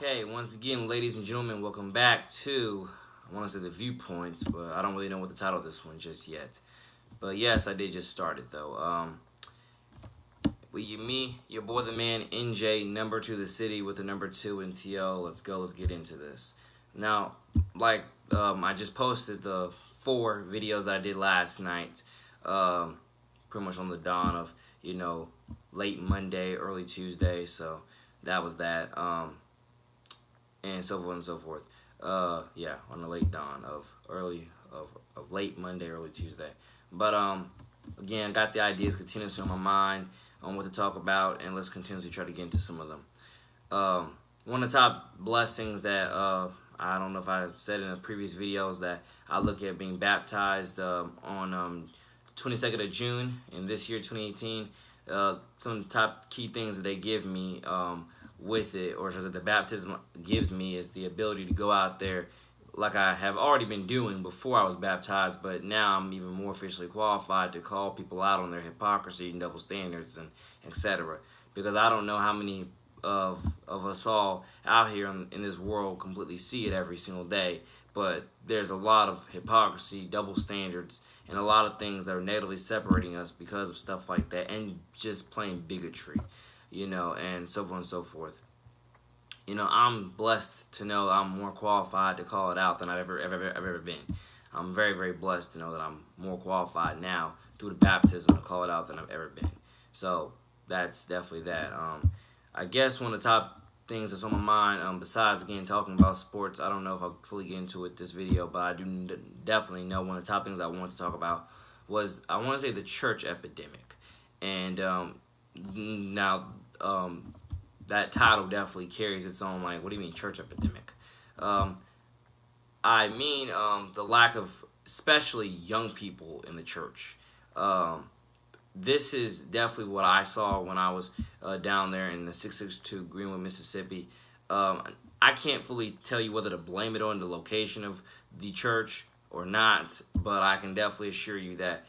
Okay, once again, ladies and gentlemen, welcome back to, I want to say the viewpoints, but I don't really know what the title of this one just yet. But yes, I did just start it though. Me, your boy the man, NJ, number 2 the city with the number 2 NTO. Let's go, let's get into this. Now, I just posted the 4 videos I did last night, pretty much on the dawn of, late Monday, early Tuesday, so that was that. And so forth and so forth. On the late dawn of late Monday, early Tuesday. But again, got the ideas continuously on my mind on what to talk about, and let's continuously try to get into some of them. One of the top blessings that I don't know if I said in the previous videos that I look at being baptized on 22nd of June in this year, 2018. Some of the top key things that they give me with it, or that the baptism gives me, is the ability to go out there like I have already been doing before I was baptized, but now I'm even more officially qualified to call people out on their hypocrisy and double standards and etc. Because I don't know how many of us all out here in this world completely see it every single day, but there's a lot of hypocrisy, double standards, and a lot of things that are negatively separating us because of stuff like that, and just plain bigotry, and so on and so forth. I'm blessed to know I'm more qualified to call it out than I've ever been. I'm very, very blessed to know that I'm more qualified now through the baptism to call it out than I've ever been. So that's definitely that. I guess one of the top things that's on my mind, besides again talking about sports, I don't know if I'll fully get into it this video, but I do definitely know one of the top things I wanted to talk about was, I want to say, the church epidemic. And that title definitely carries its own, what do you mean church epidemic? I mean the lack of, especially young people in the church. This is definitely what I saw when I was down there in the 662 Greenwood, Mississippi. I can't fully tell you whether to blame it on the location of the church or not, but I can definitely assure you that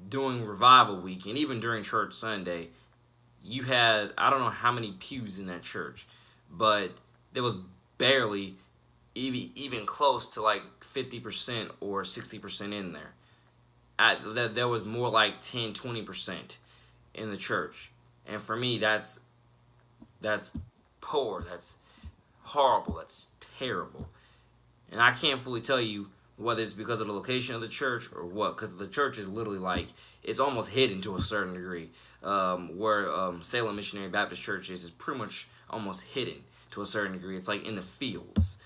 during revival week and even during church Sunday, you had, I don't know how many pews in that church, but there was barely even close to 50% or 60% in there. There was more like 10, 20% in the church. And for me, that's poor, that's horrible, that's terrible. And I can't fully tell you whether it's because of the location of the church or what, because the church is literally it's almost hidden to a certain degree. Where Salem Missionary Baptist Church is pretty much almost hidden to a certain degree. It's in the fields.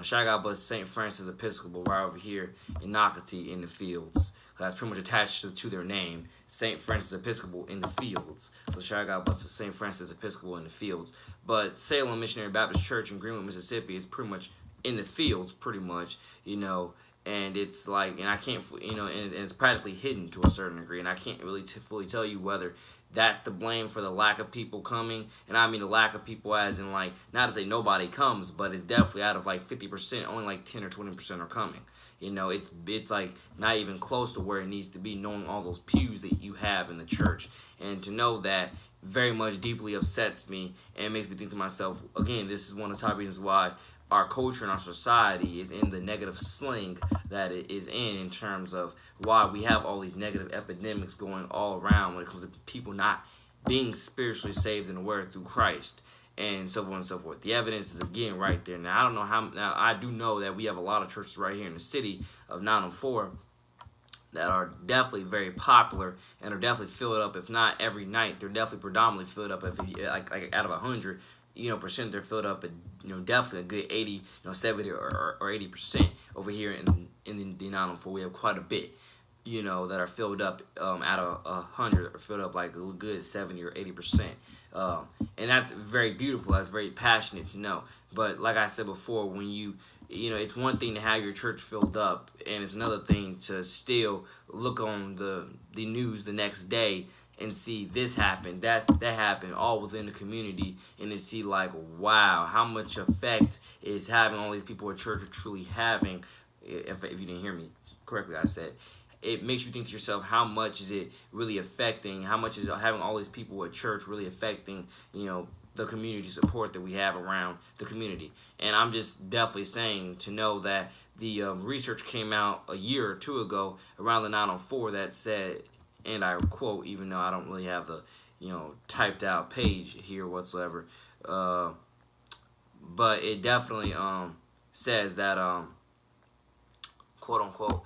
Shout out to St. Francis Episcopal right over here in Nocatee in the fields. That's pretty much attached to their name, St. Francis Episcopal in the fields. So shout out to St. Francis Episcopal in the fields. But Salem Missionary Baptist Church in Greenwood, Mississippi is pretty much in the fields, pretty much, and it's and I can't, and it's practically hidden to a certain degree, and I can't really fully tell you whether that's the blame for the lack of people coming. And I mean the lack of people as in not to say nobody comes, but it's definitely out of 50%, only 10 or 20% are coming. It's not even close to where it needs to be, knowing all those pews that you have in the church. And to know that very much deeply upsets me and makes me think to myself, again, this is one of the top reasons why our culture and our society is in the negative sling that it is in terms of why we have all these negative epidemics going all around when it comes to people not being spiritually saved and aware through Christ, and so on and so forth. The evidence is again right there. Now, I don't know how. Now, I do know that we have a lot of churches right here in the city of 904 that are definitely very popular and are definitely filled up. If not every night, they're definitely predominantly filled up. If out of 100, percent, they're filled up at, definitely a good 80, 70 or 80% over here in the 904. We have quite a bit, that are filled up out of 100 are filled up a good 70 or 80%. And that's very beautiful. That's very passionate to know. But like I said before, when it's one thing to have your church filled up, and it's another thing to still look on the news the next day and see this happen, that happened, all within the community, and to see wow, how much effect is having all these people at church are truly having. If you didn't hear me correctly, I said it makes you think to yourself, how much is it really affecting? How much is having all these people at church really affecting, the community support that we have around the community. And I'm just definitely saying to know that the research came out a year or two ago around the 904 that said, and I quote, even though I don't really have the typed out page here whatsoever, but it definitely says that quote unquote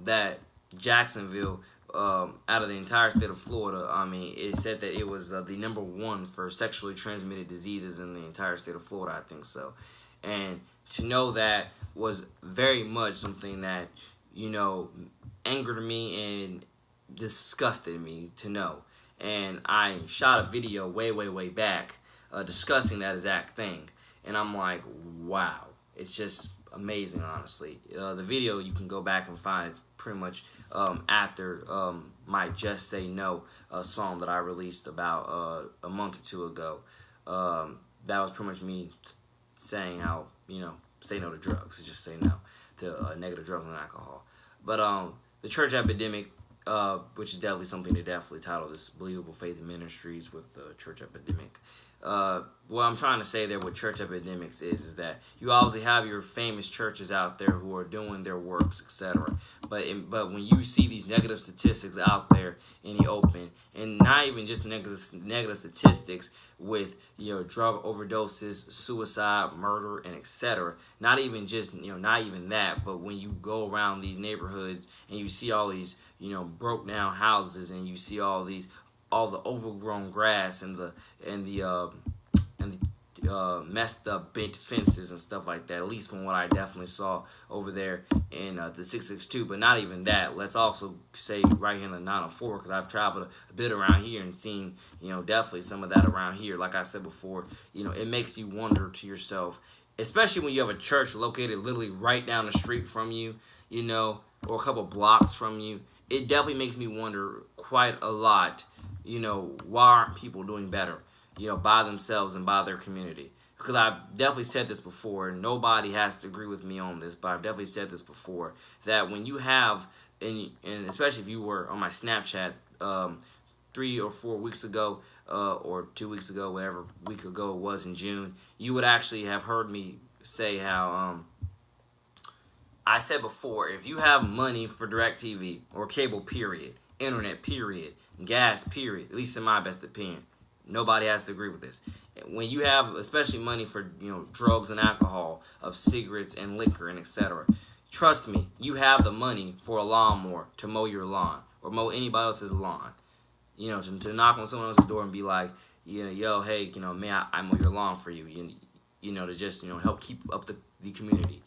that Jacksonville, out of the entire state of Florida, I mean, it said that it was the number one for sexually transmitted diseases in the entire state of Florida, I think so. And to know that was very much something that, angered me and disgusted me to know. And I shot a video way back discussing that exact thing. And I'm like, wow, it's just amazing, honestly. The video you can go back and find. It's pretty much after my Just Say No song that I released about a month or two ago. That was pretty much me saying how, say no to drugs. Just say no to negative drugs and alcohol. But the church epidemic, which is definitely something to definitely title this Believable Faith Ministries with church epidemic. What I'm trying to say there with church epidemics is that you obviously have your famous churches out there who are doing their works, etc. But when you see these negative statistics out there in the open, and not even just negative statistics with drug overdoses, suicide, murder, and etc. Not even just not even that, but when you go around these neighborhoods and you see all these broke down houses, and you see all the overgrown grass and the messed up bent fences and stuff like that, at least from what I definitely saw over there in the 662. But not even that. Let's also say right here in the 904, because I've traveled a bit around here and seen definitely some of that around here. Like I said before, it makes you wonder to yourself, especially when you have a church located literally right down the street from you, or a couple blocks from you. It definitely makes me wonder quite a lot, why aren't people doing better, by themselves and by their community? Because I've definitely said this before, and nobody has to agree with me on this, but I've definitely said this before, that when you have, and especially if you were on my Snapchat 3 or 4 weeks ago, or 2 weeks ago, whatever week ago it was in June, you would actually have heard me say how, I said before, if you have money for DirecTV or cable period, internet period, gas period, at least in my best opinion, nobody has to agree with this. When you have especially money for drugs and alcohol, of cigarettes and liquor and etc., trust me, you have the money for a lawnmower to mow your lawn or mow anybody else's lawn. To knock on someone else's door and be like, yo, hey, may I mow your lawn for you? To just help keep up the community.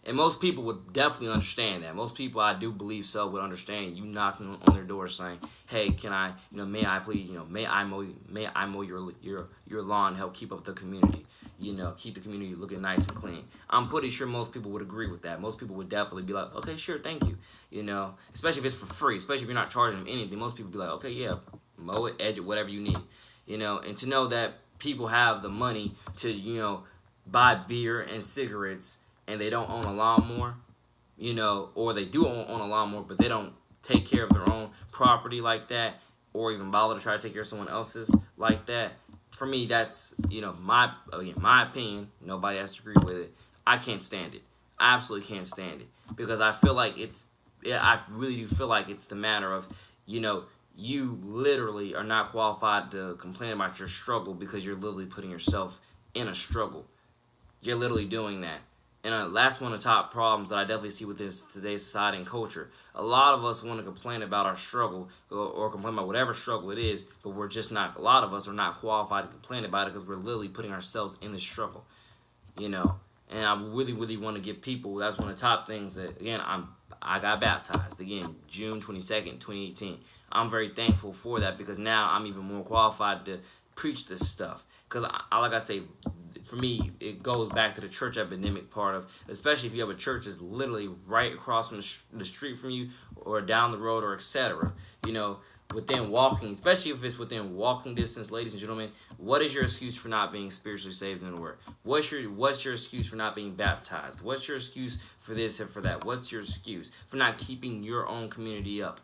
And most people would definitely understand that. Most people, I do believe so, would understand you knocking on their door saying, "Hey, can I, may I please, may I mow your lawn, help keep up the community, keep the community looking nice and clean." I'm pretty sure most people would agree with that. Most people would definitely be like, "Okay, sure, thank you." Especially if it's for free, especially if you're not charging them anything. Most people would be like, "Okay, yeah, mow it, edge it, whatever you need." And to know that people have the money to, buy beer and cigarettes, and they don't own a lawnmower, or they do own a lawnmower, but they don't take care of their own property like that, or even bother to try to take care of someone else's like that. For me, that's, my opinion. Nobody has to agree with it. I can't stand it. I absolutely can't stand it. Because I feel like I really do feel like it's the matter of, you literally are not qualified to complain about your struggle because you're literally putting yourself in a struggle. You're literally doing that. And that's one of the top problems that I definitely see within today's society and culture. A lot of us want to complain about our struggle or complain about whatever struggle it is, but we're just not, a lot of us are not qualified to complain about it because we're literally putting ourselves in the struggle, And I really want to give people, that's one of the top things that, again, I got baptized, again, June 22nd, 2018. I'm very thankful for that because now I'm even more qualified to preach this stuff. Because, like I say, for me, it goes back to the church epidemic part of, especially if you have a church that's literally right across from the street from you or down the road or etc. Within walking, especially if it's within walking distance, ladies and gentlemen, what is your excuse for not being spiritually saved in the Word? What's your excuse for not being baptized? What's your excuse for this and for that? What's your excuse for not keeping your own community up,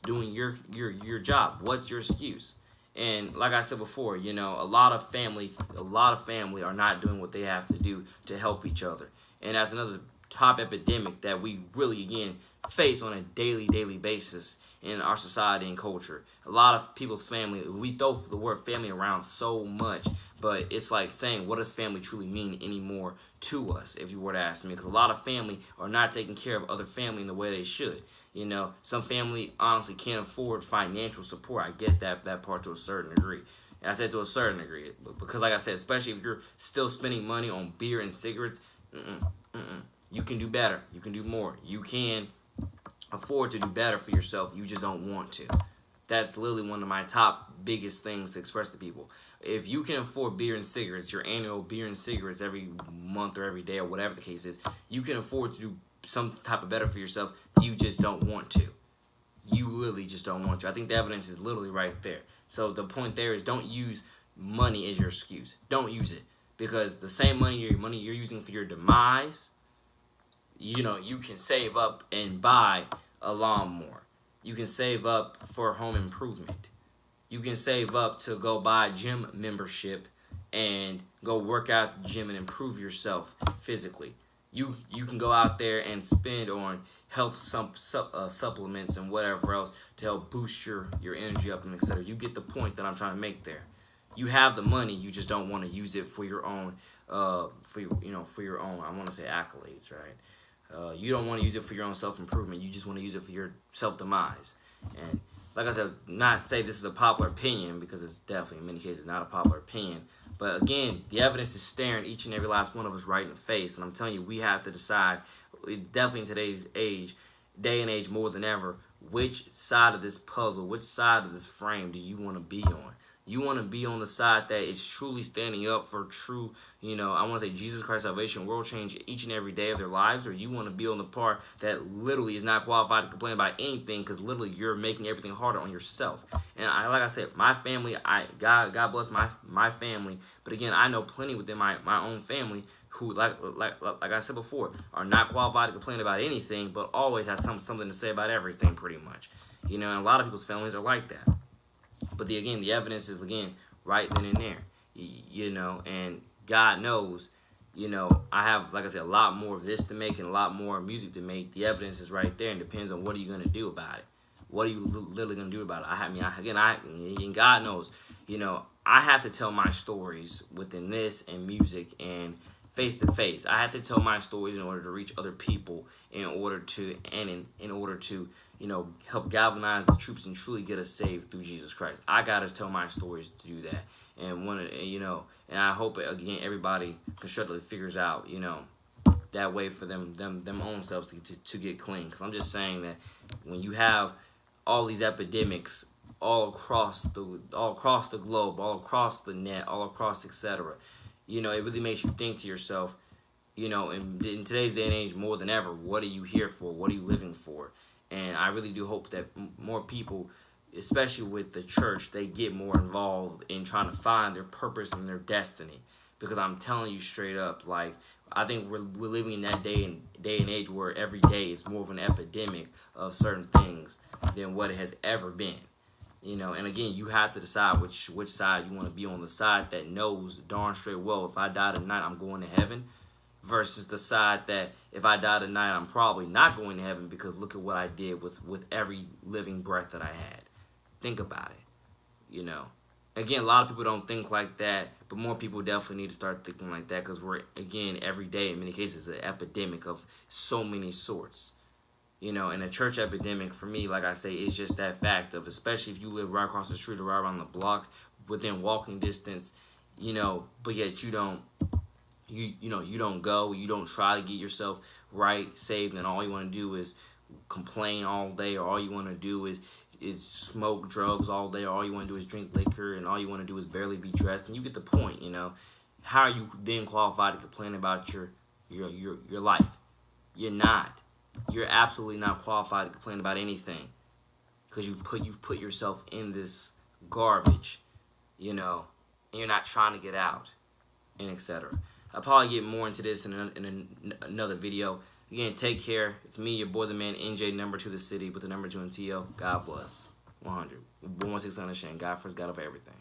doing your job? What's your excuse? And like I said before, a lot of family are not doing what they have to do to help each other. And that's another top epidemic that we really, again, face on a daily basis in our society and culture. A lot of people's family, we throw the word family around so much, but it's like saying, what does family truly mean anymore to us, if you were to ask me? Because a lot of family are not taking care of other family in the way they should. Some family honestly can't afford financial support. I get that part to a certain degree. And I said to a certain degree, because like I said, especially if you're still spending money on beer and cigarettes, you can do better. You can do more. You can afford to do better for yourself. You just don't want to. That's literally one of my top biggest things to express to people. If you can afford beer and cigarettes, your annual beer and cigarettes every month or every day or whatever the case is, you can afford to do some type of better for yourself. You just don't want to. You literally just don't want to. I think the evidence is literally right there. So the point there is, don't use money as your excuse. Don't use it, because the same money you're using for your demise, you can save up and buy a lawnmower. You can save up for home improvement. You can save up to go buy a gym membership and go work out at the gym and improve yourself physically. You can go out there and spend on health supplements and whatever else to help boost your energy up and etc. You get the point that I'm trying to make there. You have the money, you just don't want to use it for your own for your own, I want to say, accolades, right? You don't want to use it for your own self-improvement. You just want to use it for your self-demise. And like I said, not say this is a popular opinion, because it's definitely in many cases not a popular opinion. But again, the evidence is staring each and every last one of us right in the face. And I'm telling you, we have to decide, definitely in today's day and age more than ever, which side of this puzzle, which side of this frame do you want to be on? You want to be on the side that is truly standing up for true, I want to say Jesus Christ salvation, world change each and every day of their lives, or you want to be on the part that literally is not qualified to complain about anything, because literally you're making everything harder on yourself. And like I said, my family, God bless my family, but again, I know plenty within my own family who, like I said before, are not qualified to complain about anything, but always has something to say about everything, pretty much. And a lot of people's families are like that. But the evidence is, again, right then and there, and God knows, I have, like I said, a lot more of this to make and a lot more music to make. The evidence is right there, and depends on what are you going to do about it. What are you literally going to do about it? And God knows, I have to tell my stories within this and music and face to face. I have to tell my stories in order to reach other people, in order to help galvanize the troops and truly get us saved through Jesus Christ. I gotta tell my stories to do that, and I hope, again, everybody constructively figures out, that way for them own selves to get clean. Because I'm just saying that when you have all these epidemics all across the globe, all across the net, all across etc., it really makes you think to yourself, in today's day and age more than ever, what are you here for? What are you living for? And I really do hope that more people, especially with the church, they get more involved in trying to find their purpose and their destiny. Because I'm telling you straight up, like, I think we're living in that day and age where every day it's more of an epidemic of certain things than what it has ever been. And again, you have to decide which side you want to be on. The side that knows darn straight well, if I die tonight, I'm going to heaven, versus the side that if I die tonight, I'm probably not going to heaven, because look at what I did with every living breath that I had. Think about it. Again, a lot of people don't think like that, but more people definitely need to start thinking like that, because we're, again, every day, in many cases, an epidemic of so many sorts. And a church epidemic, for me, like I say, is just that fact of, especially if you live right across the street or right around the block, within walking distance, but yet you don't go, you don't try to get yourself right, saved, and all you want to do is complain all day, or all you want to do is smoke drugs all day, or all you want to do is drink liquor, and all you want to do is barely be dressed. And you get the point. How are you then qualified to complain about your life? You're not. You're absolutely not qualified to complain about anything, because you've put yourself in this garbage, and you're not trying to get out, and etc. I'll probably get more into this in another video. Again, take care. It's me, your boy, the man, NJ, number 2 the city, with the number 2 in TL. God bless. 100. Born 600 shame. God first, God over everything.